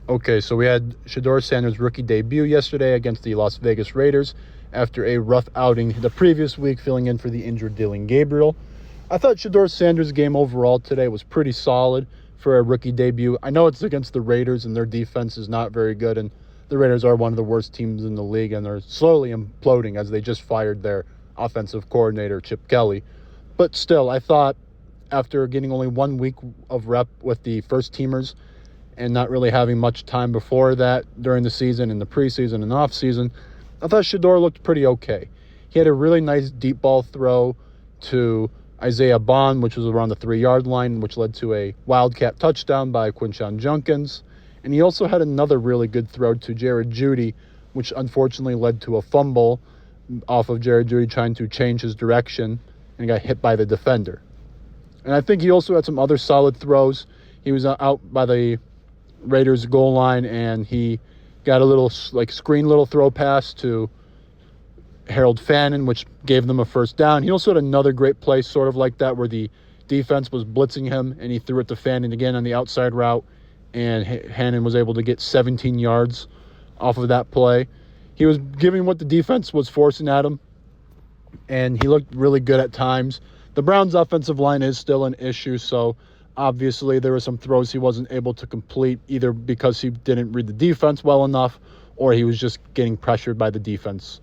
Okay, so we had Shaduer Sanders' rookie debut yesterday against the Las Vegas Raiders after a rough outing the previous week, filling in for the injured Dylan Gabriel. I thought Shaduer Sanders' game overall today was pretty solid for a rookie debut. I know it's against the Raiders, and their defense is not very good, and the Raiders are one of the worst teams in the league, and they're slowly imploding as they just fired their offensive coordinator, Chip Kelly. But still, I thought after getting only 1 week of rep with the first-teamers, and not really having much time before that during the season, in the preseason and off-season, I thought Shaduer looked pretty okay. He had a really nice deep ball throw to Isaiah Bond, which was around the 3-yard line, which led to a Wildcat touchdown by Quinshon Judkins. And he also had another really good throw to Jared Jeudy, which unfortunately led to a fumble off of Jared Jeudy trying to change his direction and got hit by the defender. And I think he also had some other solid throws. He was out by the Raiders goal line, and he got a little screen little throw pass to Harold Fannin, which gave them a first down. He also had another great play sort of like that where the defense was blitzing him, and he threw it to Fannin again on the outside route, and Fannin was able to get 17 yards off of that play. He was giving what the defense was forcing at him, and he looked really good at times. The Browns' offensive line is still an issue, so obviously, there were some throws he wasn't able to complete, either because he didn't read the defense well enough or he was just getting pressured by the defense.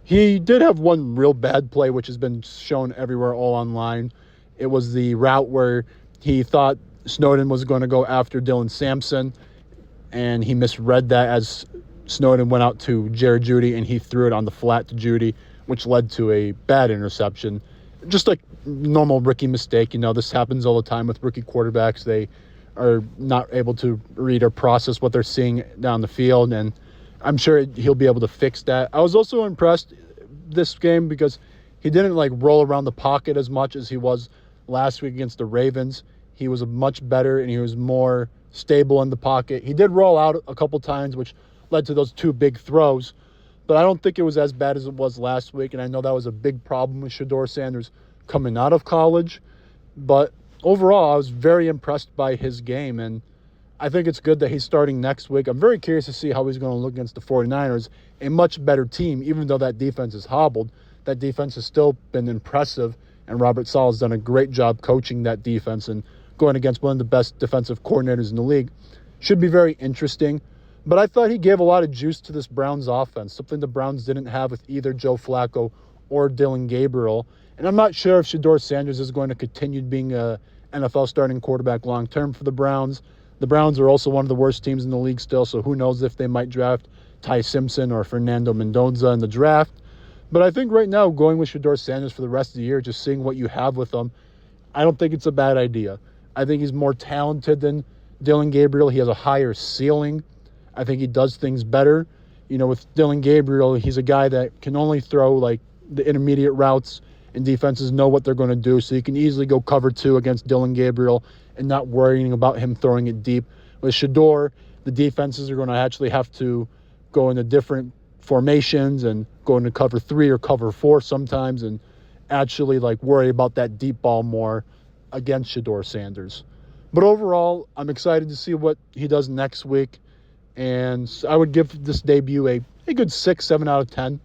He did have one real bad play, which has been shown everywhere, all online. It was the route where he thought Snowden was going to go after Dylan Sampson, and he misread that as Snowden went out to Jared Jeudy, and he threw it on the flat to Jeudy, which led to a bad interception. Just like normal rookie mistake. This happens all the time with rookie quarterbacks. They are not able to read or process what they're seeing down the field, and I'm sure he'll be able to fix that. I was also impressed this game because he didn't roll around the pocket as much as he was last week against the Ravens. He was much better, and he was more stable in the pocket. He did roll out a couple times, which led to those 2 big throws, but I don't think it was as bad as it was last week, and I know that was a big problem with Shaduer Sanders coming out of college. But overall, I was very impressed by his game, and I think it's good that he's starting next week. I'm very curious to see how he's going to look against the 49ers, a much better team. Even though that defense is hobbled, that defense has still been impressive, and Robert Saleh has done a great job coaching that defense and going against one of the best defensive coordinators in the league. Should be very interesting. But I thought he gave a lot of juice to this Browns offense, something the Browns didn't have with either Joe Flacco or Dylan Gabriel. And I'm not sure if Shaduer Sanders is going to continue being a NFL starting quarterback long-term for the Browns. The Browns are also one of the worst teams in the league still, so who knows if they might draft Ty Simpson or Fernando Mendoza in the draft. But I think right now, going with Shaduer Sanders for the rest of the year, just seeing what you have with him, I don't think it's a bad idea. I think he's more talented than Dylan Gabriel. He has a higher ceiling. I think he does things better. With Dylan Gabriel, he's a guy that can only throw the intermediate routes, and defenses know what they're going to do. So you can easily go cover 2 against Dylan Gabriel and not worrying about him throwing it deep. With Shaduer, the defenses are going to actually have to go into different formations and go into cover 3 or cover 4 sometimes and actually worry about that deep ball more against Shaduer Sanders. But overall, I'm excited to see what he does next week. And I would give this debut a good 6, 7 out of 10.